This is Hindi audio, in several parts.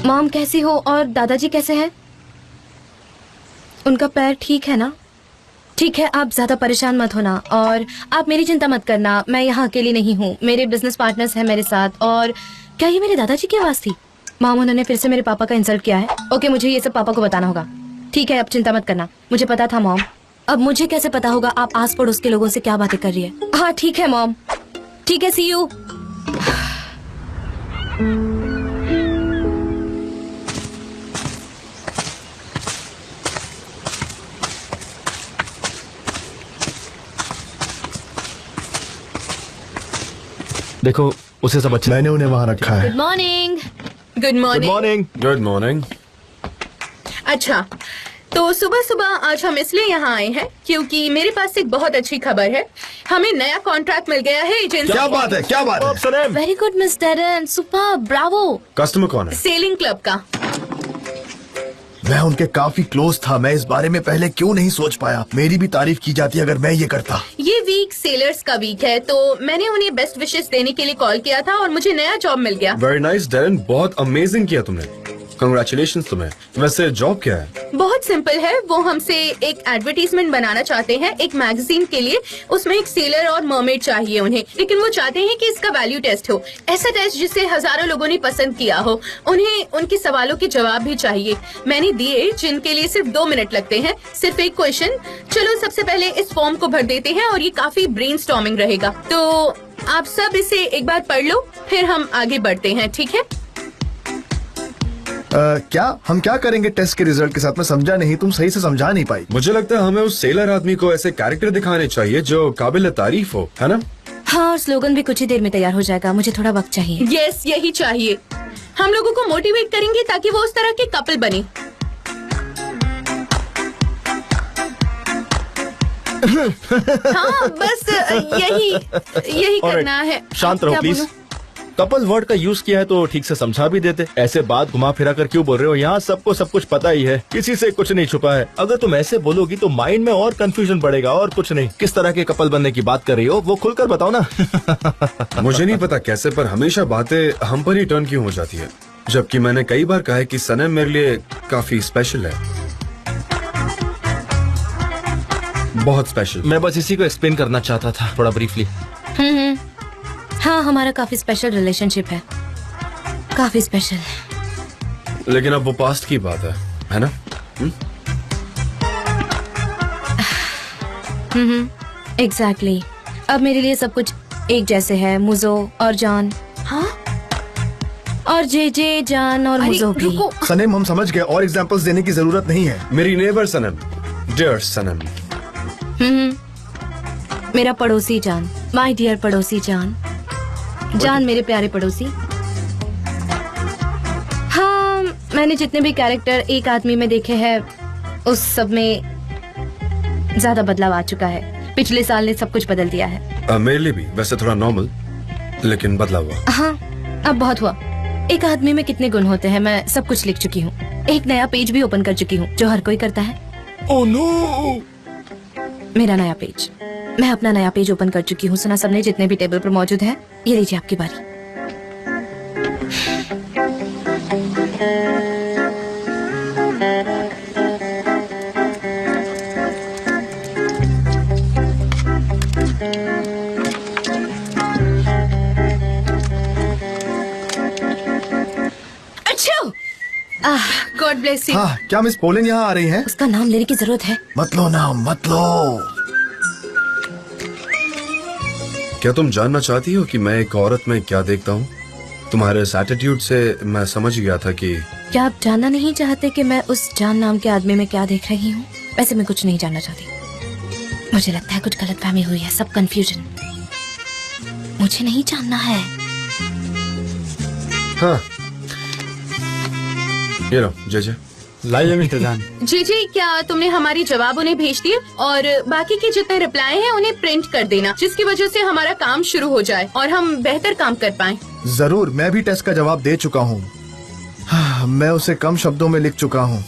मॉम कैसी हो और दादाजी कैसे हैं? उनका पैर ठीक है ना? ठीक है, आप ज्यादा परेशान मत होना और आप मेरी चिंता मत करना। मैं यहाँ अकेली नहीं हूँ, मेरे बिजनेस पार्टनर्स हैं मेरे साथ। और क्या ये मेरे दादाजी की आवाज थी? मॉम, उन्होंने फिर से मेरे पापा का इंसल्ट किया है। ओके, मुझे ये सब पापा को बताना होगा। ठीक है, अब चिंता मत करना, मुझे पता था मॉम। अब मुझे कैसे पता होगा आप आस पड़ोस के लोगों से क्या बातें कर रही है? हाँ ठीक है मॉम, ठीक है, सी यू। देखो उसे सब अच्छा। मैंने उन्हें वहाँ रखा है। Good morning. Good good morning. Morning. Good morning. अच्छा, तो सुबह सुबह आज हम इसलिए यहाँ आए हैं क्योंकि मेरे पास एक बहुत अच्छी खबर है। हमें नया कॉन्ट्रैक्ट मिल गया है एजेंसी। क्या बात है, क्या बात है? Salem. Very good miss Darren, super, Bravo. Customer कौन है? सेलिंग क्लब का। मैं उनके काफी क्लोज था, मैं इस बारे में पहले क्यों नहीं सोच पाया? मेरी भी तारीफ की जाती अगर मैं ये करता। ये वीक सेलर्स का वीक है, तो मैंने उन्हें बेस्ट विशेस देने के लिए कॉल किया था और मुझे नया जॉब मिल गया। वेरी नाइस डेरन, बहुत अमेजिंग किया तुमने। कंग्रेचुलेशंस तुम्हें। वैसे जॉब क्या है? बहुत सिंपल है, वो हमसे एक एडवर्टीजमेंट बनाना चाहते हैं एक मैगजीन के लिए। उसमें एक सेलर और मर्मेड चाहिए उन्हें, लेकिन वो चाहते हैं कि इसका वैल्यू टेस्ट हो, ऐसा टेस्ट जिसे हजारों लोगों ने पसंद किया हो। उन्हें उनके सवालों के जवाब भी चाहिए। मैंने दिए, जिनके लिए सिर्फ 2 मिनट लगते हैं, सिर्फ एक क्वेश्चन। चलो सबसे पहले इस फॉर्म को भर देते हैं और ये काफी ब्रेनस्टॉर्मिंग रहेगा, तो आप सब इसे एक बार पढ़ लो, फिर हम आगे बढ़ते हैं, ठीक है? क्या हम क्या करेंगे टेस्ट के रिजल्ट के साथ? मैं समझा नहीं, तुम सही से समझा नहीं पाई। मुझे लगता है हमें उस सेलर आदमी को ऐसे कैरेक्टर दिखाने चाहिए जो काबिल तारीफ हो, है ना? हाँ, और स्लोगन भी कुछ ही देर में तैयार हो जाएगा, मुझे थोड़ा वक्त चाहिए। यस, यही चाहिए। हम लोगों को मोटिवेट करेंगे ताकि वो उस तरह के कपल बने। हाँ, बस यही करना है। शांत रहो क्या प्लीज। बोलूं? कपल वर्ड का यूज किया है तो ठीक से समझा भी देते। ऐसे बात घुमा फिरा कर क्यों बोल रहे हो? यहाँ सबको सब कुछ पता ही है, किसी से कुछ नहीं छुपा है। अगर तुम ऐसे बोलोगी तो माइंड में और कंफ्यूजन बढ़ेगा और कुछ नहीं। किस तरह के कपल बनने की बात कर रही हो वो खुलकर बताओ ना। मुझे नहीं पता कैसे, पर हमेशा बातें हम पर ही टर्न क्यों हो जाती है, जबकि मैंने कई बार कहा है कि सनम मेरे लिए काफी स्पेशल है, बहुत स्पेशल। मैं बस इसी को एक्सप्लेन करना चाहता था थोड़ा ब्रीफली। हाँ, हमारा काफी स्पेशल रिलेशनशिप है, काफी स्पेशल। लेकिन अब वो पास्ट की बात है ना? एग्जैक्टली। अब मेरे लिए सब कुछ एक जैसे है, मुझो और जान। हाँ? और जे जान और मुझो भी। रुको, सनेम, हम समझ गए, और एग्जांपल्स देने की जरूरत नहीं है। मेरी नेबर सनम, डियर सनम। मेरा पड़ोसी जान, माय डियर पड़ोसी जान। जान मेरे प्यारे पड़ोसी। हाँ, मैंने जितने भी कैरेक्टर एक आदमी में देखे हैं उस सब में ज्यादा बदलाव आ चुका है। पिछले साल ने सब कुछ बदल दिया है। मेरे लिए भी वैसे थोड़ा नॉर्मल, लेकिन बदला हुआ। हाँ, अब बहुत हुआ। एक आदमी में कितने गुण होते हैं, मैं सब कुछ लिख चुकी हूँ। एक नया पेज भी ओपन कर चुकी हूँ, जो हर कोई करता है। Oh no! मेरा नया पेज, मैं अपना नया पेज ओपन कर चुकी हूँ। सुना सबने, जितने भी टेबल पर मौजूद हैं, ये लीजिए आपकी बारी। God bless you. हाँ, क्या मिस पोलन यहाँ आ रही हैं? उसका नाम लेने की जरूरत है? मत लो नाम, मत लो। क्या तुम जानना चाहती हो कि मैं एक औरत में क्या देखता हूँ? तुम्हारे इस एटीट्यूड से मैं समझ गया था कि क्या आप जानना नहीं चाहते कि मैं उस जान नाम के आदमी में क्या देख रही हूँ? वैसे मैं कुछ नहीं जानना चाहती। मुझे लगता है कुछ गलतफहमी हुई है, सब कंफ्यूजन। मुझे नहीं जानना है। हाँ, ये लो जे। लाइए मिस्टर जान। जी, क्या तुमने हमारी जवाब उन्हें भेज दिए? और बाकी के जितने रिप्लाई हैं उन्हें प्रिंट कर देना, जिसकी वजह से हमारा काम शुरू हो जाए और हम बेहतर काम कर पाएं। जरूर, मैं भी टेस्ट का जवाब दे चुका हूँ। हाँ, मैं उसे कम शब्दों में लिख चुका हूँ।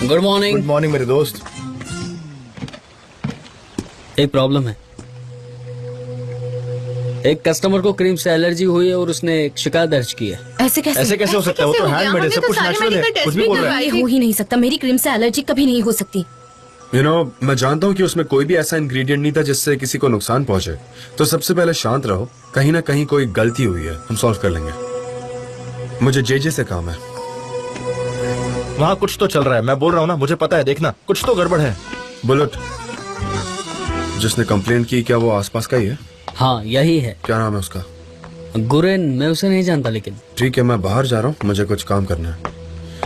Good morning. गुड मॉर्निंग मेरे दोस्त। एक प्रॉब्लम है। एक कस्टमर को क्रीम से एलर्जी हुई है और उसने एक शिकायत दर्ज की है। ऐसे कैसे? ऐसे कैसे हो सकता है? वो तो कैसे हो गया? हैंडमेड है, हमने सब तो कुछ सारे नेचुरल है, medical कुछ test भी भी बोल रहा है। ये हो ही नहीं सकता, मेरी क्रीम से एलर्जी कभी नहीं हो सकती। मैं जानता हूँ कि उसमें कोई भी ऐसा इंग्रेडिएंट नहीं था जिससे किसी को नुकसान पहुंचे। तो सबसे पहले शांत रहो, कहीं ना कहीं कोई गलती हुई है, हम सॉल्व कर लेंगे। मुझे जे से काम है। वहाँ कुछ तो चल रहा है, मैं बोल रहा हूँ ना, मुझे पता है, देखना कुछ तो गड़बड़ है। बुलेट, जिसने कंप्लेंट की, क्या वो आसपास का ही है? हाँ यही है। क्या नाम है उसका? गुरेन, मैं उसे नहीं जानता लेकिन। ठीक है, मैं बाहर जा रहा हूँ, मुझे कुछ काम करना है।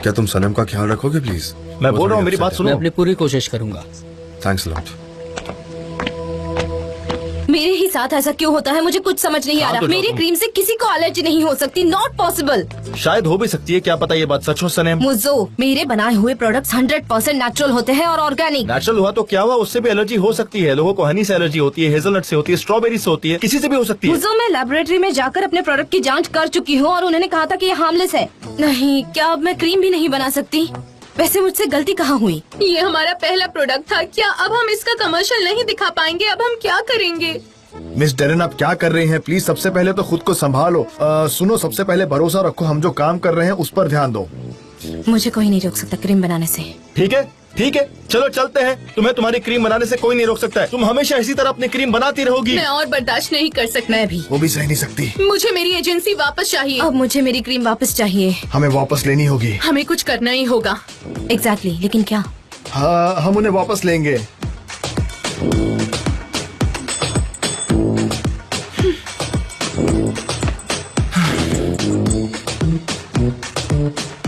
क्या तुम सनम का ख्याल रखोगे प्लीज? मैं बोल रहा हूँ, मेरी बात मैं सुनो। अपनी पूरी कोशिश करूंगा। Thanks lot. मेरे ही साथ ऐसा क्यों होता है, मुझे कुछ समझ नहीं आ हाँ, रहा। तो मेरी तुम- क्रीम से किसी को एलर्जी नहीं हो सकती, नॉट पॉसिबल। शायद हो भी सकती है, क्या पता ये बात सच हो सनेम। मुझो, मेरे बनाए हुए प्रोडक्ट्स 100% नेचुरल होते हैं और ऑर्गेनिक। नेचुरल हुआ तो क्या हुआ, उससे भी एलर्जी हो सकती है। लोगों को हनी से एलर्जी होती है, हेजलनट से होती है, स्ट्रॉबेरी से होती है, किसी से भी हो सकती है। मुझो, मैं लेबोरेटरी में जाकर अपने प्रोडक्ट की जांच कर चुकी हूँ और उन्होंने कहा था कि ये हार्मलेस है। नहीं, क्या अब मैं क्रीम भी नहीं बना सकती? वैसे मुझसे गलती कहाँ हुई? ये हमारा पहला प्रोडक्ट था, क्या अब हम इसका कमर्शियल नहीं दिखा पाएंगे? अब हम क्या करेंगे? मिस डेरेन, आप क्या कर रही हैं? प्लीज सबसे पहले तो खुद को संभालो। सुनो, सबसे पहले भरोसा रखो, हम जो काम कर रहे हैं उस पर ध्यान दो। मुझे कोई नहीं रोक सकता क्रीम बनाने से। ठीक है, ठीक है, चलो चलते हैं। तुम्हें तुम्हारी क्रीम बनाने से कोई नहीं रोक सकता है। तुम हमेशा इसी तरह अपनी क्रीम बनाती रहोगी। मैं और बर्दाश्त नहीं कर सकती। मैं भी। वो भी सह नहीं सकती। मुझे मेरी एजेंसी वापस चाहिए। अब मुझे मेरी क्रीम वापस चाहिए। हमें वापस लेनी होगी। हमें कुछ करना ही होगा। एग्जैक्टली, लेकिन क्या? हाँ, हम उन्हें वापस लेंगे।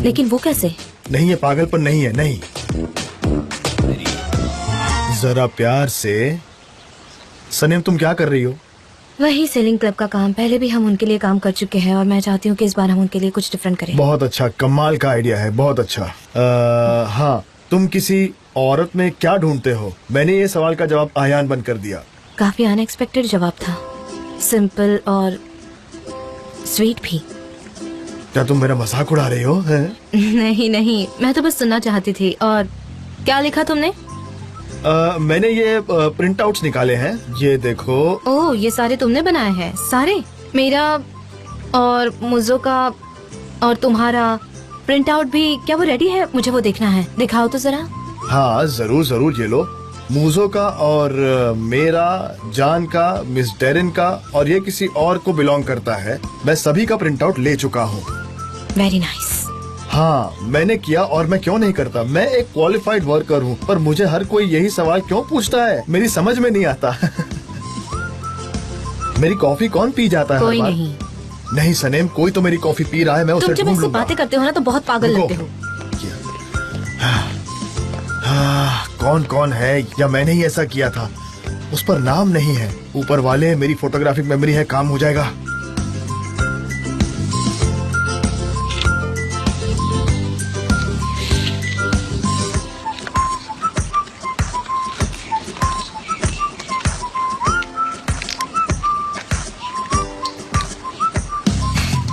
लेकिन वो कैसे? नहीं, ये पागलपन नहीं है, नहीं। जरा प्यार से। सनीम, तुम क्या कर रही हो? वही सेलिंग क्लब का काम। पहले भी हम उनके लिए काम कर चुके हैं और मैं चाहती हूँ कि इस बार हम उनके लिए कुछ डिफरेंट करें। बहुत अच्छा, कमाल का आइडिया है, बहुत अच्छा। हाँ, तुम किसी औरत में क्या ढूंढते हो? मैंने ये सवाल का जवाब आयान बंद कर दिया। काफी अनएक्सपेक्टेड जवाब था, सिंपल और स्वीट भी। क्या तुम मेरा मजाक उड़ा रही हो? हैं? नहीं नहीं, मैं तो बस सुनना चाहती थी। और क्या लिखा तुमने? मैंने ये प्रिंट आउट्स निकाले हैं, ये देखो। ओह, ये सारे तुमने बनाए हैं? सारे? मेरा और मुझो का और तुम्हारा प्रिंट आउट भी, क्या वो रेडी है? मुझे वो देखना है, दिखाओ तो जरा। हाँ जरूर जरूर, ये लो। मूजो का और मेरा, जान का, मिस डेरिन का, और ये किसी और को बिलोंग करता है। मैं सभी का प्रिंट आउट ले चुका हूँ। Very nice. हाँ, मैंने किया और मैं क्यों नहीं करता? मैं एक क्वालिफाइड वर्कर हूँ, पर मुझे हर कोई यही सवाल क्यों पूछता है? मेरी समझ में नहीं आता। मेरी कॉफी कौन पी जाता है? कोई हर बार? नहीं। नहीं सनेम, कोई तो मेरी कॉफी पी रहा है, मैं तुम उसे जब ढूंढ ऐसे लूंगा। बातें करते हो ना तो बहुत पागल रुको। लगते हो। कौन कौन है, या मैंने ही ऐसा किया था? उस पर नाम नहीं है। ऊपर वाले, मेरी फोटोग्राफिक मेमोरी है, काम हो जाएगा।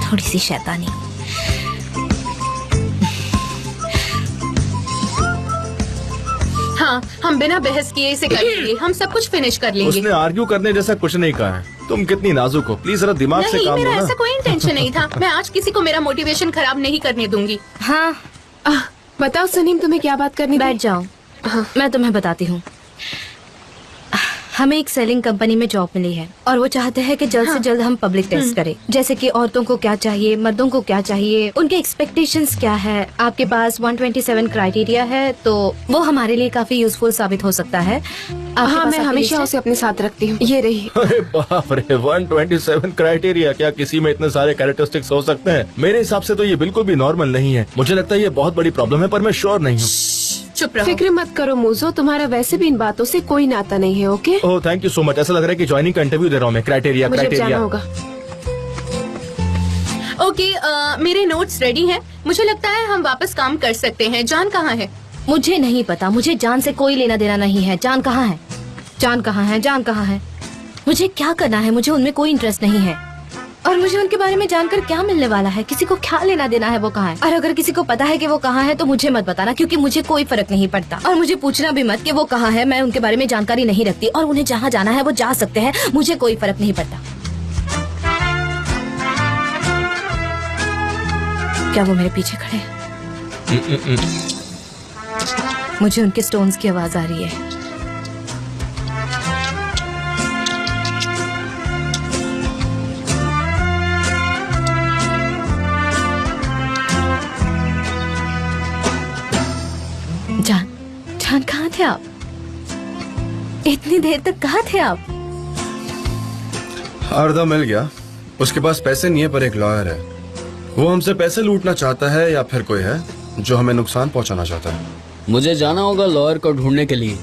थोड़ी सी शैतानी। हाँ, हम बिना बहस किए इसे कर लेंगे। हम सब कुछ फिनिश कर लेंगे। उसने आर्ग्यू करने जैसा कुछ नहीं कहा है। तुम कितनी नाजुक हो, प्लीज जरा दिमाग से नहीं, काम लो मेरा ना। ऐसा कोई इंटेंशन नहीं था। मैं आज किसी को मेरा मोटिवेशन खराब नहीं करने दूंगी। हाँ, बताओ सनीम, तुम्हें क्या बात करनी थी? बैठ जाओ। मैं तुम्हें बताती हूँ। हमें एक सेलिंग कंपनी में जॉब मिली है और वो चाहते हैं कि जल्द से जल्द हम पब्लिक टेस्ट करें, जैसे कि औरतों को क्या चाहिए, मर्दों को क्या चाहिए, उनके एक्सपेक्टेशंस क्या है। आपके पास 127 क्राइटेरिया है, तो वो हमारे लिए काफी यूजफुल साबित हो सकता है। आपके हाँ, पास मैं आपकी हमेशा लिस्ट है? उसे अपने साथ रखती हूँ। ये रही। अरे बाप रे, 127 क्राइटेरिया! क्या किसी में इतने सारे कैरेक्टरिस्टिक्स हो सकते हैं? मेरे हिसाब से तो ये बिल्कुल भी नॉर्मल नहीं है। मुझे लगता है ये बहुत बड़ी प्रॉब्लम है, पर मैं श्योर नहीं हूँ। चुप रहो। फिक्र मत करो मूजो, तुम्हारा वैसे भी इन बातों से कोई नाता नहीं है। Okay, oh thank you so much. ऐसा लग रहा है कि ज्वाइनिंग का इंटरव्यू दे रहा हूँ मैं। क्राइटेरिया मुझे अब जाना क्राइटेरिया। होगा। ओके, मेरे नोट्स रेडी हैं। मुझे लगता है हम वापस काम कर सकते हैं। जान कहाँ है? मुझे नहीं पता, मुझे जान से कोई लेना देना नहीं है। जान कहाँ है? जान कहाँ है? जान कहाँ है? मुझे क्या करना है? मुझे उनमें कोई इंटरेस्ट नहीं है और मुझे उनके बारे में जानकर क्या मिलने वाला है? किसी को क्या लेना देना है वो कहाँ है? और अगर किसी को पता है कि वो कहाँ है तो मुझे मत बताना, क्योंकि मुझे कोई फर्क नहीं पड़ता। और मुझे पूछना भी मत कि वो कहाँ है। मैं उनके बारे में जानकारी नहीं रखती और उन्हें जहाँ जाना है वो जा सकते हैं, मुझे कोई फर्क नहीं पड़ता। क्या वो मेरे पीछे खड़े हैं? मुझे उनके स्टोन्स की आवाज आ रही है। जान, जान कहाँ थे आप? इतनी देर तक कहाँ थे आप? अर्धा मिल गया। उसके पास पैसे नहीं है पर एक लॉयर है। वो हमसे पैसे लूटना चाहता है या फिर कोई है जो हमें नुकसान पहुंचाना चाहता है। मुझे जाना होगा लॉयर को ढूंढने के लिए।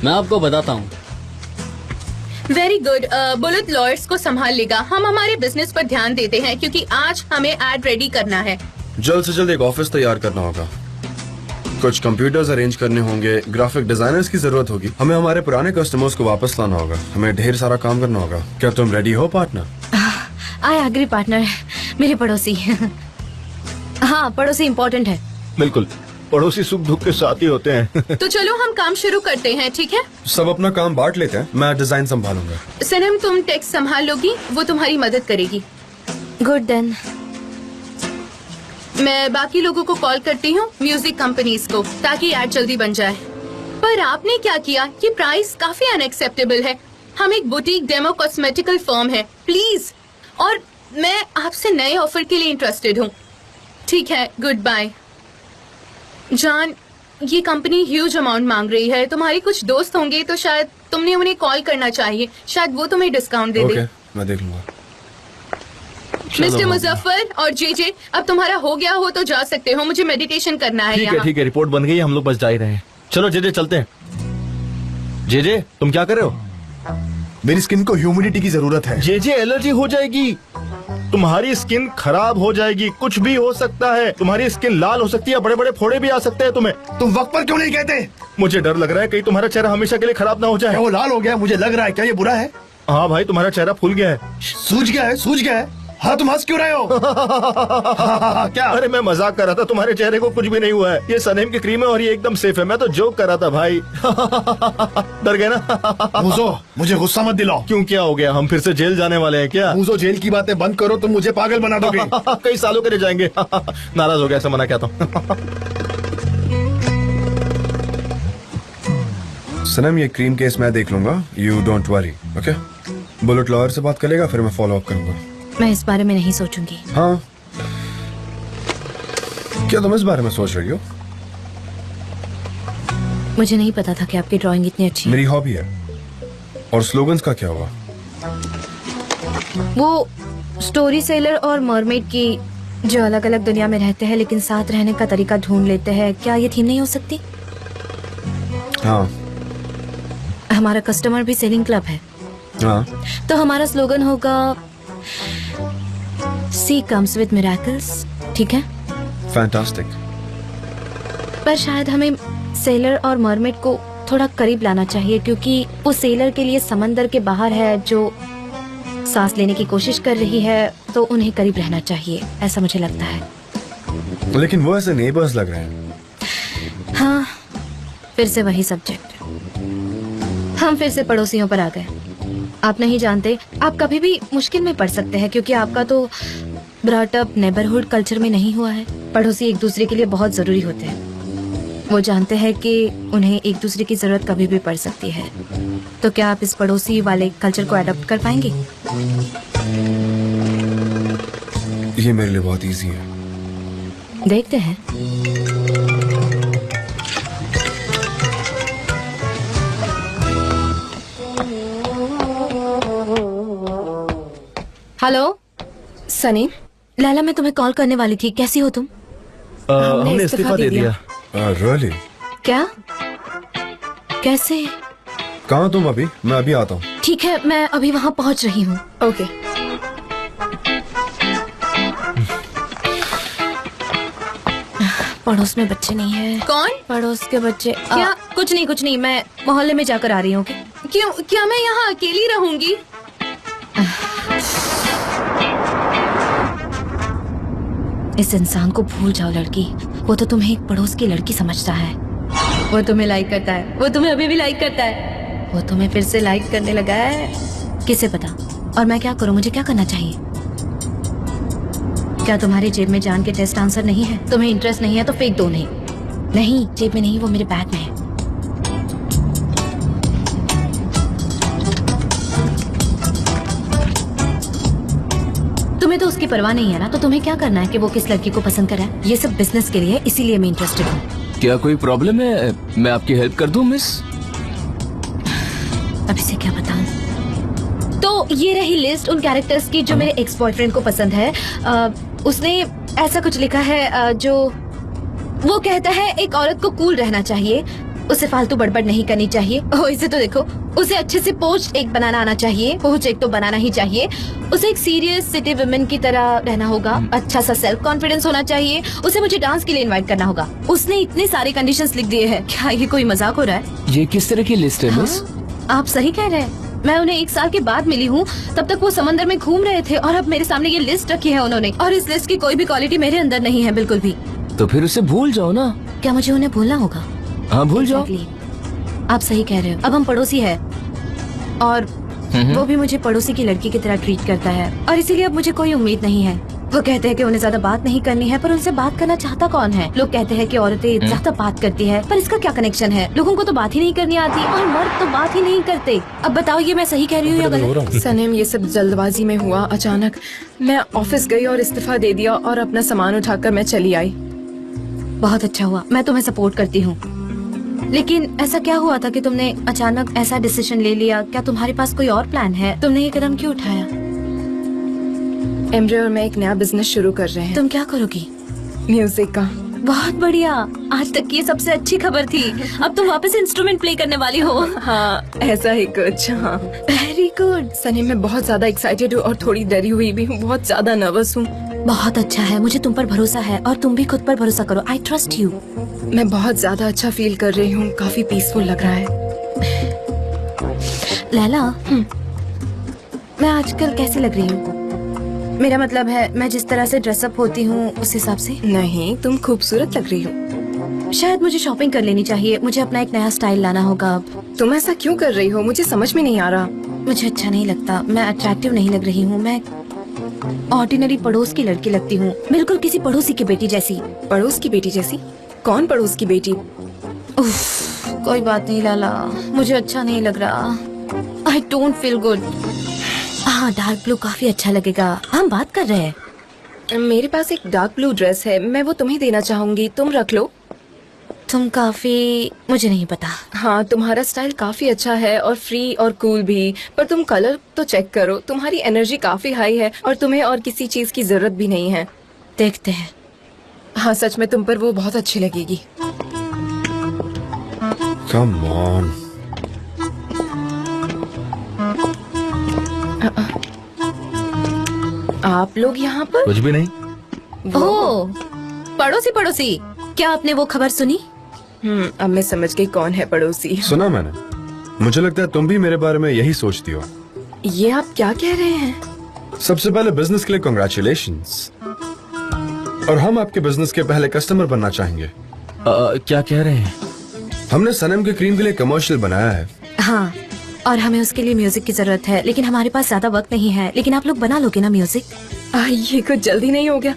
मैं आपको बताता हूँ। Very good. बुलेट लॉयर्स को संभाल लेगा। हम हमारे बिजनेस पर ध्यान देते हैं क्योंकि आज हमें एड रेडी करना है। जल्द से जल्द एक ऑफिस तैयार करना होगा। कुछ कंप्यूटर्स अरेंज करने होंगे, ग्राफिक डिजाइनर्स की जरूरत होगी। हमें हमारे पुराने कस्टमर्स को वापस लाना होगा। हमें ढेर सारा काम करना होगा। क्या तुम रेडी हो पार्टनर? I agree partner. मेरे पड़ोसी। हाँ, पड़ोसी इम्पोर्टेंट है। बिल्कुल, पड़ोसी सुख दुख के साथ ही होते हैं। तो चलो हम काम शुरू करते हैं, ठीक है? सब अपना काम बांट लेते हैं। मैं डिजाइन संभालूंगा। सनम, तुम टेक्स्ट संभाल लोगी, वो तुम्हारी मदद करेगी। Good then. मैं बाकी लोगों को कॉल करती हूँ, म्यूजिक कंपनीज को, ताकि एड जल्दी बन जाए। पर आपने क्या किया? ये प्राइस काफी अनएक्सेप्टेबल है। हम एक बुटीक डेमो कॉस्मेटिकल फर्म है, प्लीज। और मैं आपसे नए ऑफर के लिए इंटरेस्टेड हूँ। ठीक है, गुड बाय। जान, ये कंपनी ह्यूज अमाउंट मांग रही है। तुम्हारे कुछ दोस्त होंगे तो शायद तुमने उन्हें कॉल करना चाहिए। शायद वो तुम्हें डिस्काउंट दे दे। मैं देख लूंगा। मिस्टर मुजफ्फर और जे, अब तुम्हारा हो गया हो तो जा सकते हो। मुझे मेडिटेशन करना है यहाँ। ठीक है, रिपोर्ट बन गई है। हम लोग बस जा ही रहे हैं। चलो जे चलते हैं। जे तुम क्या कर रहे हो? मेरी स्किन को ह्यूमिडिटी की जरूरत है। जे एलर्जी हो जाएगी। तुम्हारी स्किन खराब हो जाएगी। कुछ भी हो सकता है। तुम्हारी स्किन लाल हो सकती है, बड़े बड़े फोड़े भी आ सकते हैं तुम्हें। तुम वक्त पर क्यों नहीं कहते? मुझे डर लग रहा है कहीं तुम्हारा चेहरा हमेशा के लिए खराब ना हो जाए। क्या वो लाल हो गया? मुझे लग रहा है। क्या ये बुरा है? हाँ भाई, तुम्हारा चेहरा फूल गया है। सूज गया है? सूज गया है? हाँ, तुम हंस क्यों रहे हो? क्या? अरे मैं मजाक कर रहा था। तुम्हारे चेहरे को कुछ भी नहीं हुआ है। ये सनेम की क्रीम है और ये एकदम सेफ है। मैं तो जोक कर रहा था भाई। डर गए ना? मूजो, मुझे गुस्सा मत दिलाओ। क्यों, क्या हो गया? हम फिर से जेल जाने वाले हैं क्या? मूजो, जेल की बातें बंद करो, तुम मुझे पागल बना दोगे। कई सालों के लिए जाएंगे। नाराज हो गया, ऐसा मना क्या था। सनम, ये क्रीम केस मैं देख लूंगा। You don't worry, okay? Bullet lawyer से बात करेगा, फिर मैं फॉलो अप करूंगा। मैं इस बारे में नहीं सोचूंगी। हाँ, क्या तुम इस बारे में सोच रही हो? मुझे नहीं पता था कि आपकी ड्राइंग इतनी अच्छी है। मेरी हॉबी है। और स्लोगन्स का क्या हुआ? वो स्टोरी सेलर और मरमेड की, जो अलग अलग दुनिया में रहते हैं लेकिन साथ रहने का तरीका ढूंढ लेते हैं, क्या ये थीम नहीं हो सकती? हाँ। हमारा कस्टमर भी सेलिंग क्लब है। हाँ। तो हमारा स्लोगन होगा सी कम्स विद मिरेकल्स, ठीक है? फैंटास्टिक। पर शायद हमें सेलर और मरमेड को थोड़ा करीब लाना चाहिए, क्योंकि वो सेलर के लिए समंदर के बाहर है जो सांस लेने की कोशिश कर रही है, तो उन्हें करीब रहना चाहिए, ऐसा मुझे लगता है। लेकिन वो ऐसे नेबर्स लग रहे हैं। हाँ, फिर से वही सब्जेक्ट। हम फिर से पड़ोसियों पर आ गए। आप नहीं जानते, आप कभी भी मुश्किल में पड़ सकते हैं क्योंकि आपका तो ब्रॉटअप नेबरहुड कल्चर में नहीं हुआ है। पड़ोसी एक दूसरे के लिए बहुत जरूरी होते हैं। वो जानते हैं कि उन्हें एक दूसरे की जरूरत कभी भी पड़ सकती है। तो क्या आप इस पड़ोसी वाले कल्चर को अडॉप्ट कर पाएंगे? ये मेरे लिए बहुत इजी है। देखते हैं। हेलो सनी, लैला, मैं तुम्हें कॉल करने वाली थी। कैसी हो तुम? हमने इस्तीफा दे दिया। रियली? क्या? कैसे? कहाँ तुम अभी? मैं अभी आता हूँ। ठीक है, मैं अभी वहाँ पहुँच रही हूँ। ओके। पड़ोस में बच्चे नहीं है। कौन? पड़ोस के बच्चे। क्या? कुछ नहीं, मैं मोहल्ले में जाकर आ रही हूँ। क्यों? क्या मैं यहाँ अकेली रहूंगी? इस इंसान को भूल जाओ लड़की। वो तो तुम्हें एक पड़ोस की लड़की समझता है। वो तुम्हें लाइक करता है। वो तुम्हें अभी भी लाइक करता है। वो तुम्हें फिर से लाइक करने लगा है। किसे पता? और मैं क्या करूँ? मुझे क्या करना चाहिए? क्या तुम्हारी जेब में जान के टेस्ट आंसर नहीं है? तुम्हें इंटरेस्ट नहीं है तो फेंक दो नहीं। नहीं, जेब में नहीं, वो मेरे बैग में है। तुम्हें तो उसकी परवाह नहीं है ना, तो तुम्हें क्या करना है कि वो किस लड़की को पसंद करे? ये सब बिजनेस के लिए, इसीलिए मैं इंटरेस्टेड हूँ। क्या कोई प्रॉब्लम है? मैं आपकी हेल्प कर दूं मिस? अब इसे क्या बताऊं? तो ये रही लिस्ट उन कैरेक्टर्स की जो मेरे एक्स बॉयफ्रेंड को पसंद है। उसने ऐसा कुछ लिखा है जो वो कहता है एक औरत को कूल रहना चाहिए, उसे फालतू बड़बड़ नहीं करनी चाहिए। ओह, इसे तो देखो, उसे अच्छे से पोस्ट एक बनाना आना चाहिए, पोस्ट एक तो बनाना ही चाहिए। उसे एक सीरियस सिटी वुमेन की तरह रहना होगा, अच्छा सा सेल्फ कॉन्फिडेंस होना चाहिए, उसे मुझे डांस के लिए इनवाइट करना होगा। उसने इतने सारे कंडीशंस लिख दिए हैं। क्या ये कोई मजाक हो रहा है? ये किस तरह की लिस्ट है मिस? आप सही कह रहे हैं। मैं उन्हें 1 साल के बाद मिली हूँ, तब तक वो समंदर में घूम रहे थे और अब मेरे सामने ये लिस्ट रखी है उन्होंने, और इस लिस्ट की कोई भी क्वालिटी मेरे अंदर नहीं है, बिल्कुल भी। तो फिर उसे भूल जाओ ना। क्या मुझे उन्हें भूलना होगा? हाँ, भूल जाओ। Exactly. आप सही कह रहे हो। अब हम पड़ोसी है और वो भी मुझे पड़ोसी की लड़की की तरह ट्रीट करता है, और इसीलिए अब मुझे कोई उम्मीद नहीं है। वो कहते हैं कि उन्हें ज्यादा बात नहीं करनी है, पर उनसे बात करना चाहता कौन है? लोग कहते हैं कि औरतें ज्यादा बात करती है, पर इसका क्या कनेक्शन है? लोगों को तो बात ही नहीं करनी आती और मर्द तो बात ही नहीं करते। अब बताओ, ये मैं सही कह रही हूँ या गलत? सनम, ये सब जल्दबाजी में हुआ अचानक। मैं ऑफिस गई और इस्तीफा दे दिया और अपना सामान उठाकर मैं चली आई। बहुत अच्छा हुआ, मैं तुम्हें सपोर्ट करती हूँ। लेकिन ऐसा क्या हुआ था कि तुमने अचानक ऐसा डिसीजन ले लिया? क्या तुम्हारे पास कोई और प्लान है? तुमने ये कदम क्यों उठाया? एमरे और मैं एक नया बिजनेस शुरू कर रहे हैं। तुम क्या करोगी? म्यूजिक का। बहुत बढ़िया, आज तक की ये सबसे अच्छी खबर थी। अब तुम वापस इंस्ट्रूमेंट प्ले करने वाली हो। हाँ, ऐसा ही कुछ। हाँ, वेरी गुड। सनम, मैं बहुत ज्यादा एक्साइटेड हूँ और थोड़ी डरी हुई भी हूँ, बहुत ज्यादा नर्वस हूँ। बहुत अच्छा है, मुझे तुम पर भरोसा है और तुम भी खुद पर भरोसा करो। I trust you. मैं बहुत ज्यादा अच्छा फील कर रही हूँ, काफी पीसफुल लग रहा है। लैला, मैं आजकल कैसी लग रही हूँ? मेरा मतलब है, मैं जिस तरह से ड्रेसअप होती हूँ उस हिसाब से। नहीं, तुम खूबसूरत लग रही हो। शायद मुझे शॉपिंग कर लेनी चाहिए, मुझे अपना एक नया स्टाइल लाना होगा अब। तुम ऐसा क्यों कर रही हो? मुझे समझ में नहीं आ रहा। मुझे अच्छा नहीं लगता, मैं अट्रैक्टिव नहीं लग रही हूँ। मैं ऑर्डिनरी पड़ोस की लड़की लगती हूँ, बिल्कुल किसी पड़ोसी की बेटी जैसी। पड़ोस की बेटी जैसी? कौन पड़ोस की बेटी? उफ, कोई बात नहीं लाला, मुझे अच्छा नहीं लग रहा। I don't feel good. हाँ, डार्क ब्लू काफी अच्छा लगेगा। हम बात कर रहे हैं। मेरे पास एक डार्क ब्लू ड्रेस है, मैं वो तुम्हें देना चाहूंगी, तुम रख लो। तुम काफी, मुझे नहीं पता। हाँ, तुम्हारा स्टाइल काफी अच्छा है और फ्री और कूल भी, पर तुम कलर तो चेक करो। तुम्हारी एनर्जी काफी हाई है और तुम्हें और किसी चीज की जरूरत भी नहीं है। देखते हैं। हाँ, सच में तुम पर वो बहुत अच्छी लगेगी। Come on. आप लोग यहाँ पर? कुछ भी नहीं। ओह, पड़ोसी पड़ोसी, क्या आपने वो खबर सुनी? अब मैं समझ गई कौन है पड़ोसी। सुना मैंने। मुझे लगता है तुम भी मेरे बारे में यही सोचती हो। ये आप क्या कह रहे हैं? सबसे पहले बिजनेस के लिए कांग्रेचुलेशंस। और हम आपके बिजनेस के पहले कस्टमर बनना चाहेंगे। क्या कह रहे हैं? हमने सनम के क्रीम के लिए कमर्शियल बनाया है। हाँ, और हमें उसके लिए म्यूजिक की जरूरत है, लेकिन हमारे पास ज्यादा वक्त नहीं है। लेकिन आप लोग बना लोगे ना म्यूजिक? ये कुछ जल्दी नहीं हो गया?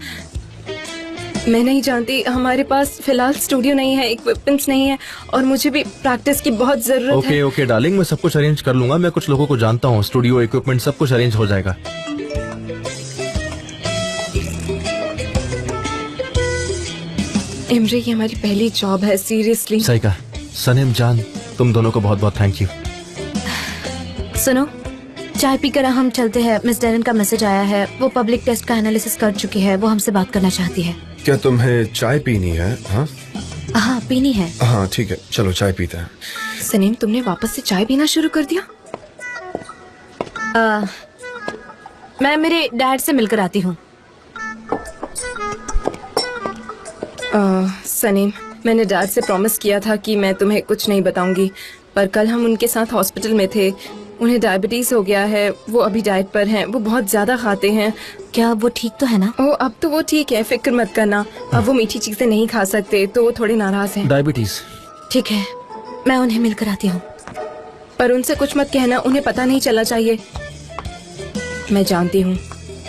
मैं नहीं जानती, हमारे पास फिलहाल स्टूडियो नहीं है, इक्विपमेंट्स नहीं है और मुझे भी प्रैक्टिस की बहुत जरूरत है। ओके डार्लिंग, मैं सब कुछ अरेंज कर लूंगा। मैं कुछ लोगों को जानता हूँ, स्टूडियो, इक्विपमेंट सब कुछ अरेंज हो जाएगा। इमरे, ये हमारी पहली जॉब है, सीरियसली। सही कहा। सनम जान, तुम दोनों को बहुत बहुत थैंक यू। सुनो, चाय पीकर हम चलते हैं। मिस डेरन का मैसेज आया है, वो पब्लिक टेस्ट का एनालिसिस कर चुकी है, वो हमसे बात करना चाहती है। क्या तुम्हें चाय पीनी है? हाँ हाँ, पीनी है। हाँ, ठीक है, चलो चाय पीते हैं। सनीम, तुमने वापस से चाय पीना शुरू कर दिया? मैं मेरे डैड से मिलकर आती हूँ। सनीम, मैंने डैड से प्रॉमिस किया था कि मैं तुम्हें कुछ नहीं बताऊंगी, पर कल हम उनके साथ हॉस्पिटल में थे। उन्हें डायबिटीज हो गया है, वो अभी डाइट पर हैं, वो बहुत ज्यादा खाते हैं। क्या वो ठीक तो है ना? ओ, अब तो वो ठीक है, फिक्र मत करना। अब वो मीठी चीजें नहीं खा सकते, तो वो थोड़े नाराज हैं। डायबिटीज? ठीक है, मैं उन्हें मिलकर आती हूँ। पर उनसे कुछ मत कहना, उन्हें पता नहीं चलना चाहिए। मैं जानती हूँ,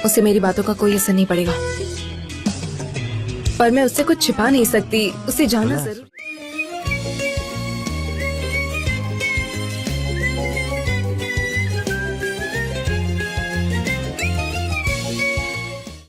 उसे मेरी बातों का कोई असर नहीं पड़ेगा। पर मैं उससे कुछ छिपा नहीं सकती, उसे जानना जरूर।